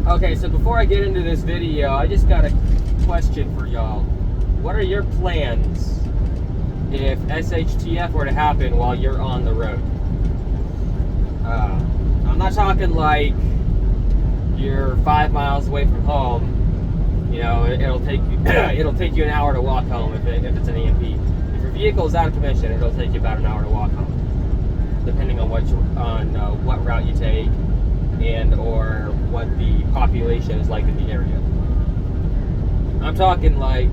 Okay, so before I get into this video, I just got a question for y'all. What are your plans if SHTF were to happen while you're on the road? I'm not talking like you're 5 miles away from home. You know, it'll take you an hour to walk home if it's an EMP. If your vehicle is out of commission, it'll take you about an hour to walk home, depending on what route you take and or what the population is like in the area. I'm talking like,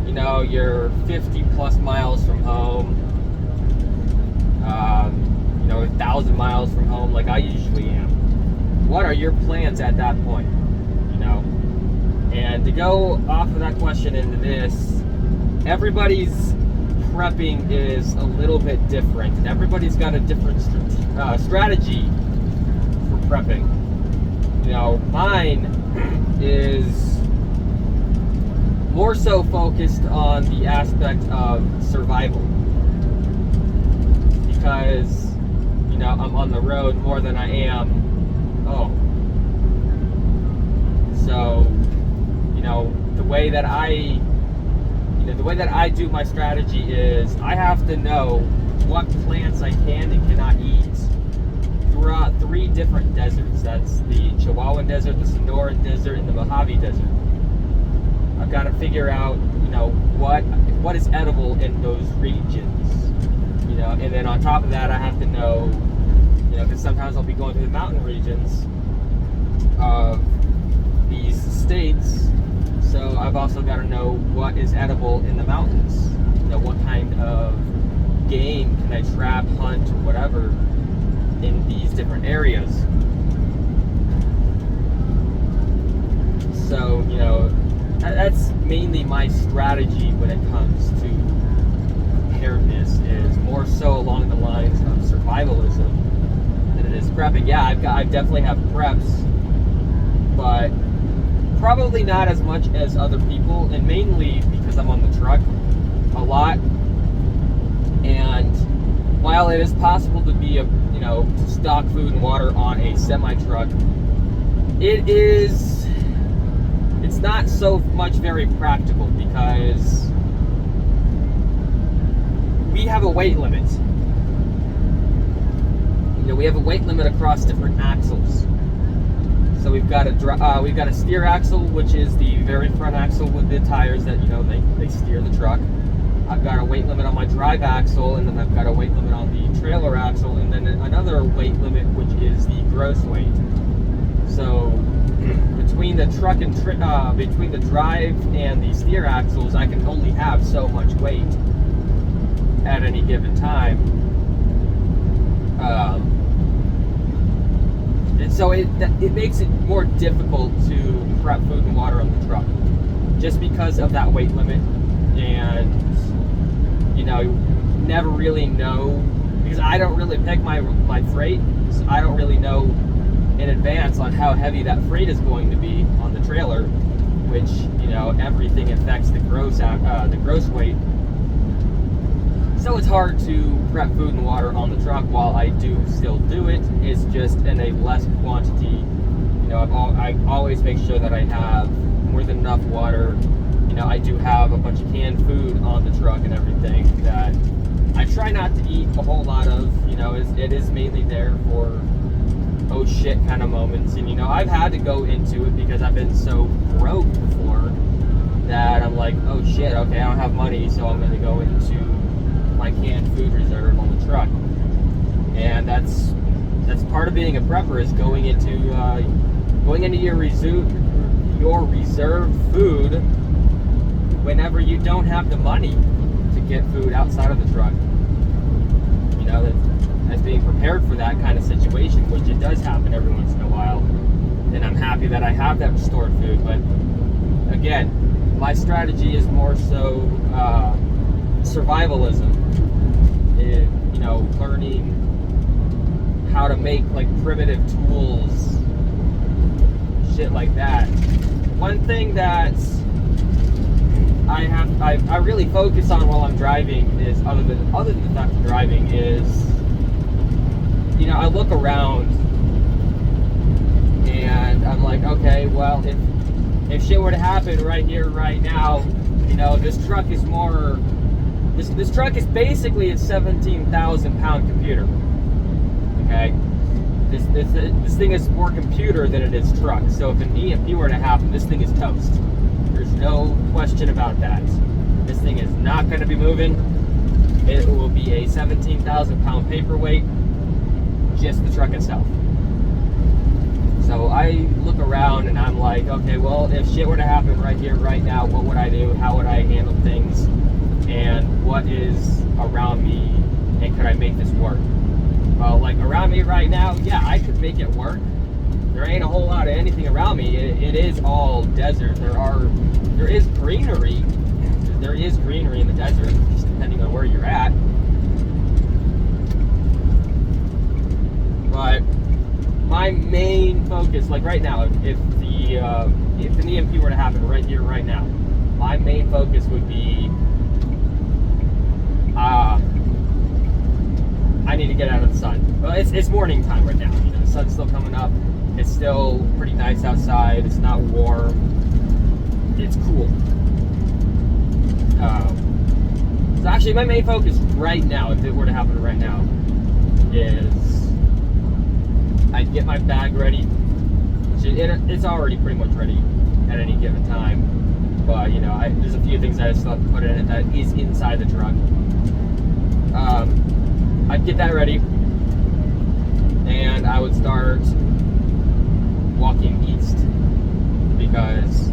you know, you're 50 plus miles from home, you know, 1,000 miles from home, like I usually am. What are your plans at that point? You know, and to go off of that question into this, everybody's prepping is a little bit different, and everybody's got a different strategy for prepping. You know, mine is more so focused on the aspect of survival, because, you know, I'm on the road more than I am home. So, you know, the way that I do my strategy is I have to know what plants I can and cannot eat throughout 3 different deserts. That's the Chihuahuan Desert, the Sonoran Desert, and the Mojave Desert. I've got to figure out, you know, what is edible in those regions, you know, and then on top of that, I have to know, you know, because sometimes I'll be going to the mountain regions of these states, so I've also got to know what is edible in the mountains, you know, what kind of game can I trap, hunt, or whatever in these different areas. So, you know, that's mainly my strategy when it comes to preparedness, is more so along the lines of survivalism than it is prepping. Yeah, I definitely have preps, but probably not as much as other people, and mainly because I'm on the truck a lot. And while it is possible to be to stock food and water on a semi-truck, it's not so much very practical, because we have a weight limit. You know, we have a weight limit across different axles. So we've got a steer axle, which is the very front axle with the tires that, you know, they steer the truck. I've got a weight limit on my drive axle, and then I've got a weight limit on the trailer axle, and then another weight limit, which is the gross weight. So between the truck and between the drive and the steer axles, I can only have so much weight at any given time. And so it makes it more difficult to prep food and water on the truck, just because of that weight limit. And, you know, you never really know, because I don't really pick my freight, so I don't really know in advance on how heavy that freight is going to be on the trailer, which, you know, everything affects the gross weight. So it's hard to prep food and water on the truck. While I do still do it, it's just in a less quantity. You know, I always make sure that I have more than enough water. You know, I do have a bunch of canned food on the truck and everything that I try not to eat a whole lot of. You know, it is mainly there for oh shit kind of moments. And, you know, I've had to go into it because I've been so broke before that I'm like, oh shit, okay, I don't have money, so I'm going to go into my canned food reserve on the truck. And that's part of being a prepper, is going into your reserve food whenever you don't have the money to get food outside of the truck. You know, as being prepared for that kind of situation, which it does happen every once in a while. And I'm happy that I have that stored food. But again, my strategy is more so survivalism. You know, learning how to make like primitive tools, shit like that. One thing that I really focus on while I'm driving is, other than the fact of driving, is, you know, I look around and I'm like, okay, well, if shit were to happen right here, right now, you know, this truck is more. This truck is basically a 17,000 pound computer. Okay, this thing is more computer than it is truck. So if an EMP were to happen, this thing is toast. There's no question about that. This thing is not going to be moving. It will be a 17,000 pound paperweight, just the truck itself. So I look around and I'm like, okay, well, if shit were to happen right here, right now, what would I do? How would I handle things? And what is around me? And could I make this work? Well, like around me right now, yeah, I could make it work. There ain't a whole lot of anything around me. It is all desert. There is greenery. There is greenery in the desert, just depending on where you're at. But my main focus, like right now, if an EMP were to happen right here, right now, my main focus would be, I need to get out of the sun. Well, it's morning time right now. You know, the sun's still coming up. It's still pretty nice outside. It's not warm. It's cool. So actually, my main focus right now, if it were to happen right now, is I'd get my bag ready. It's already pretty much ready at any given time. But, you know, there's a few things that I still have to put in it that is inside the truck. I'd get that ready, and I would start walking east, because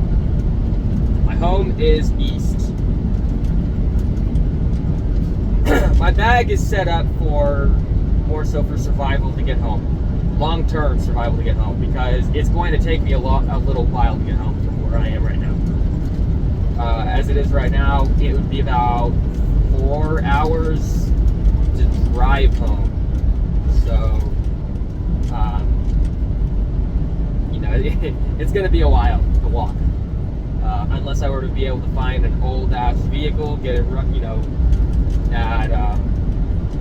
my home is east. My bag is set up for more so for survival to get home, long-term survival to get home, because it's going to take me a little while to get home from where I am right now. As it is right now, it would be about 4 hours to drive home. So, you know, it's going to be a while to walk. Unless I were to be able to find an old-ass vehicle, get it, you know, that,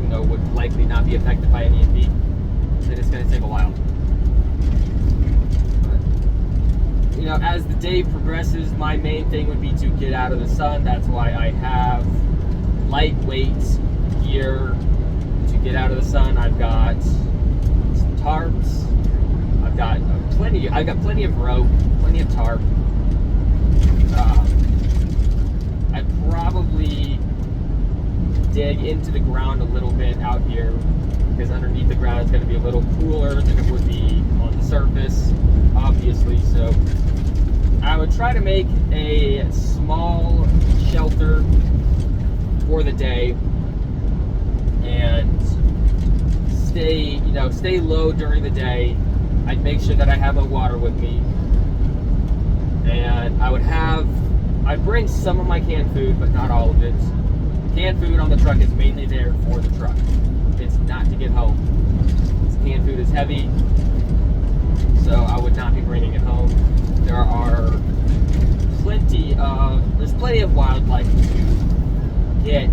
you know, would likely not be affected by an EMP, then it's going to take a while. But, you know, as the day progresses, my main thing would be to get out of the sun. That's why I have lightweight gear to get out of the sun. I've got some tarps. I've got plenty of rope, plenty of tarp. I'd probably dig into the ground a little bit out here, because underneath the ground it's going to be a little cooler than it would be on the surface, obviously. So I would try to make a small shelter for the day and stay low during the day. I'd make sure that I have my water with me, and I'd bring some of my canned food, but not all of it. Canned food on the truck is mainly there for the truck. It's not to get home. This canned food is heavy, so I would not be bringing it home. There's plenty of wildlife to get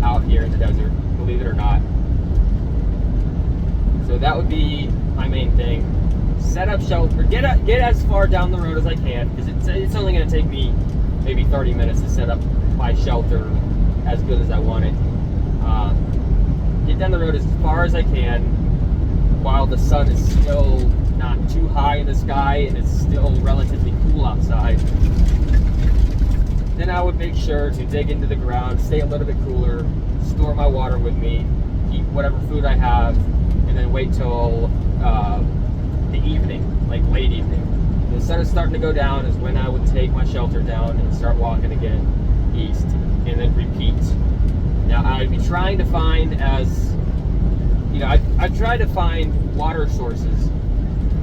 out here in the desert, believe it or not. So that would be my main thing. Set up shelter, get as far down the road as I can, because it's only going to take me maybe 30 minutes to set up my shelter as good as I want it. Get down the road as far as I can while the sun is still not too high in the sky and it's still relatively cool outside. Then I would make sure to dig into the ground, stay a little bit cooler, store my water with me, keep whatever food I have, and then wait till the evening, like late evening. The sun is starting to go down is when I would take my shelter down and start walking again east, and then repeat. Now I'd be trying to find I'd try to find water sources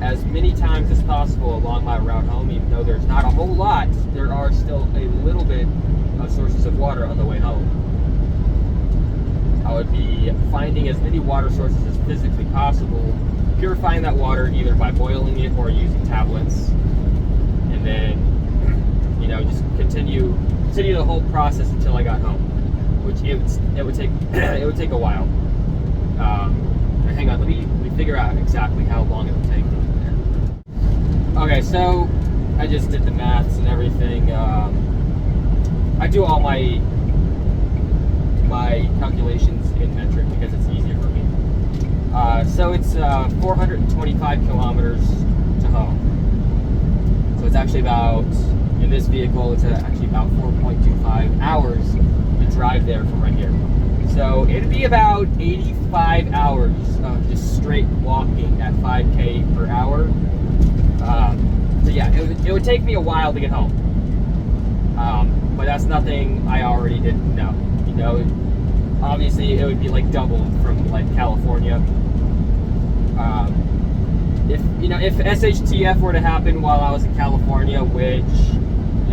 as many times as possible along my route home. Even though there's not a whole lot, there are still a little bit of sources of water on the way home. I would be finding as many water sources as physically possible, purifying that water either by boiling it or using tablets, and then, you know, just continue the whole process until I got home, which it would take a while. Hang on, let me figure out exactly how long it would take. Okay, Okay, so I just did the maths and everything. I do all my calculations in metric because it's easier for me. So it's 425 kilometers to home. So it's actually about, in this vehicle, it's actually about 4.25 hours to drive there from right here. So it'd be about 85 hours of just straight walking at 5K per hour. So yeah, it would take me a while to get home. But that's nothing I already didn't know. You know, obviously it would be like double from like California. If SHTF were to happen while I was in California, which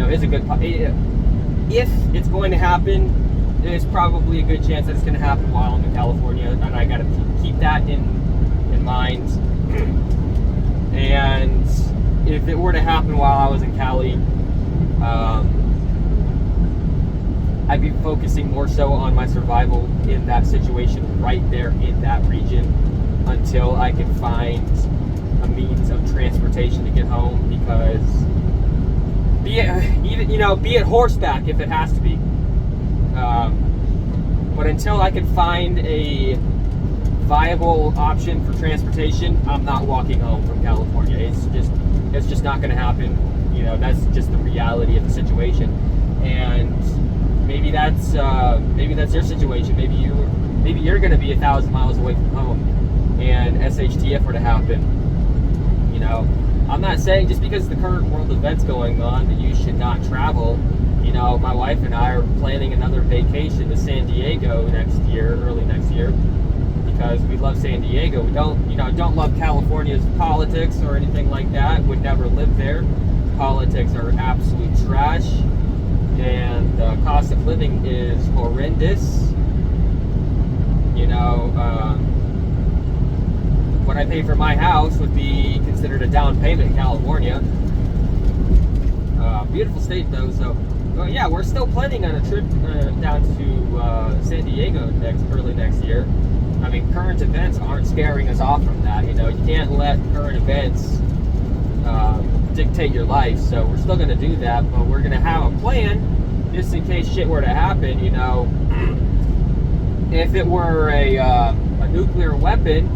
is a good, if it's going to happen, there's probably a good chance that it's going to happen while I'm in California, and I got to keep that in mind. And if it were to happen while I was in Cali, I'd be focusing more so on my survival in that situation right there in that region until I can find a means of transportation to get home, because be it horseback if it has to be. But until I can find a viable option for transportation, I'm not walking home from California. It's just not going to happen. That's just the reality of the situation. And maybe that's your situation. Maybe you're going to be 1,000 miles away from home, and SHTF were to happen. I'm not saying just because the current world events going on that you should not travel. My wife and I are planning another vacation to San Diego early next year, because we love San Diego. We don't love California's politics or anything like that. Would never live there. Politics are absolute trash, and the cost of living is horrendous. What I pay for my house would be considered a down payment in California. Beautiful state though, so yeah, we're still planning on a trip down to San Diego early next year. I mean, current events aren't scaring us off from that. You can't let current events dictate your life, so we're still going to do that, but we're going to have a plan just in case shit were to happen. If it were a nuclear weapon,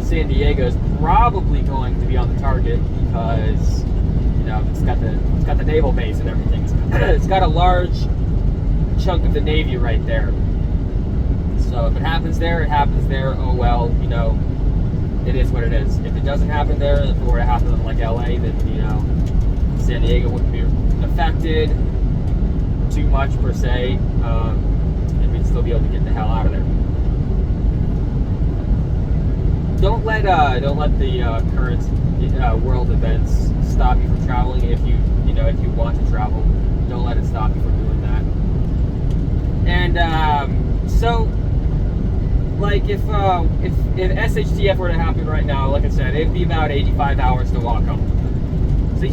San Diego's probably going to be on the target, because it's got the naval base and everything. It's got a large chunk of the Navy right there. So if it happens there, it happens there. Oh well, it is what it is. If it doesn't happen there, if it were to happen in like LA, then San Diego wouldn't be affected too much per se, and we'd still be able to get the hell out of there. Don't let the current world events stop you from traveling. If you want to travel, don't let it stop you from doing that. And so, like, if SHTF were to happen right now, like I said, it'd be about 85 hours to walk home. So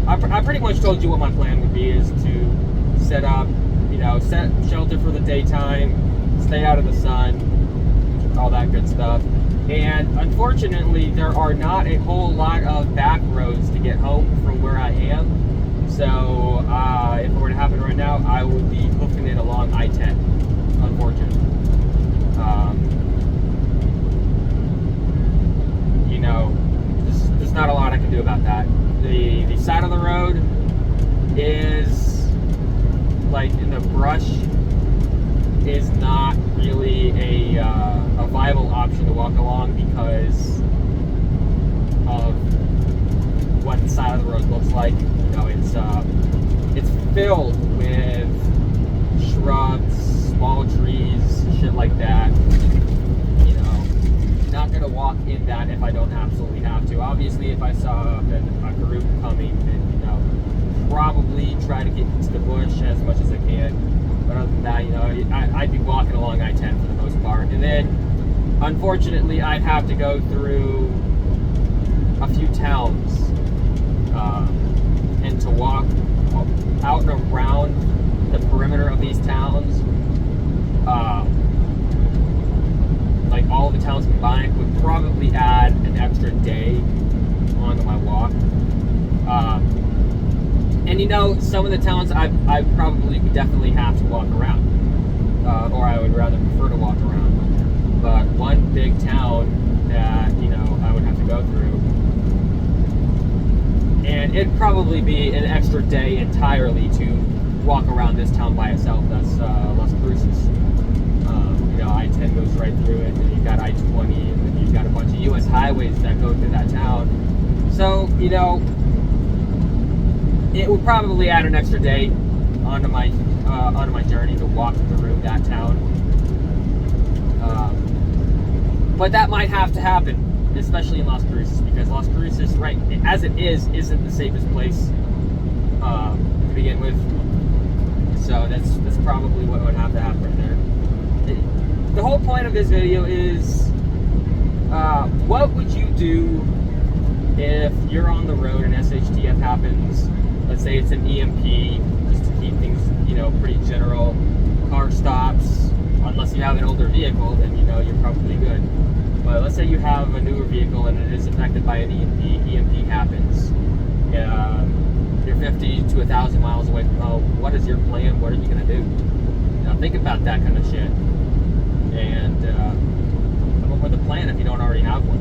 I pretty much told you what my plan would be, is to set up, set shelter for the daytime, stay out of the sun, all that good stuff. And unfortunately, there are not a whole lot of back roads to get home from where I am. So if it were to happen right now, I would be hoofing it along I-10, unfortunately. There's not a lot I can do about that. The side of the road is, like, in the brush, is not really a viable option to walk along because of what the side of the road looks like. It's filled with shrubs, small trees, shit like that. Not gonna walk in that if I don't absolutely have to. Obviously, if I saw a group coming, then probably try to get into the bush as much as I can. But other than that, I'd be walking along I-10 for the most part. And then, unfortunately, I'd have to go through a few towns, and to walk out and around the perimeter of these towns, like all of the towns combined, would probably add an extra day And you know, some of the towns I probably would definitely have to walk around, or I would rather prefer to walk around. But one big town that, you know, I would have to go through, and it'd probably be an extra day entirely to walk around this town by itself. That's Las Cruces. You know, I-10 goes right through it, and you've got I-20, and then you've got a bunch of U.S. highways that go through that town. So, you know, it would probably add an extra day onto my journey to walk through that town. But that might have to happen, especially in Las Cruces, because Las Cruces, right as it is, isn't the safest place to begin with. So that's probably what would have to happen right there. The whole point of this video is, what would you do if you're on the road and SHTF happens? Let's say it's an EMP, just to keep things, you know, pretty general. Car stops, unless you have an older vehicle, then, you know, you're probably good. But let's say you have a newer vehicle and it is affected by an EMP. EMP happens. You're 50 to 1,000 miles away from home. What is your plan? What are you going to do? Now, think about that kind of shit. And come up with a plan if you don't already have one.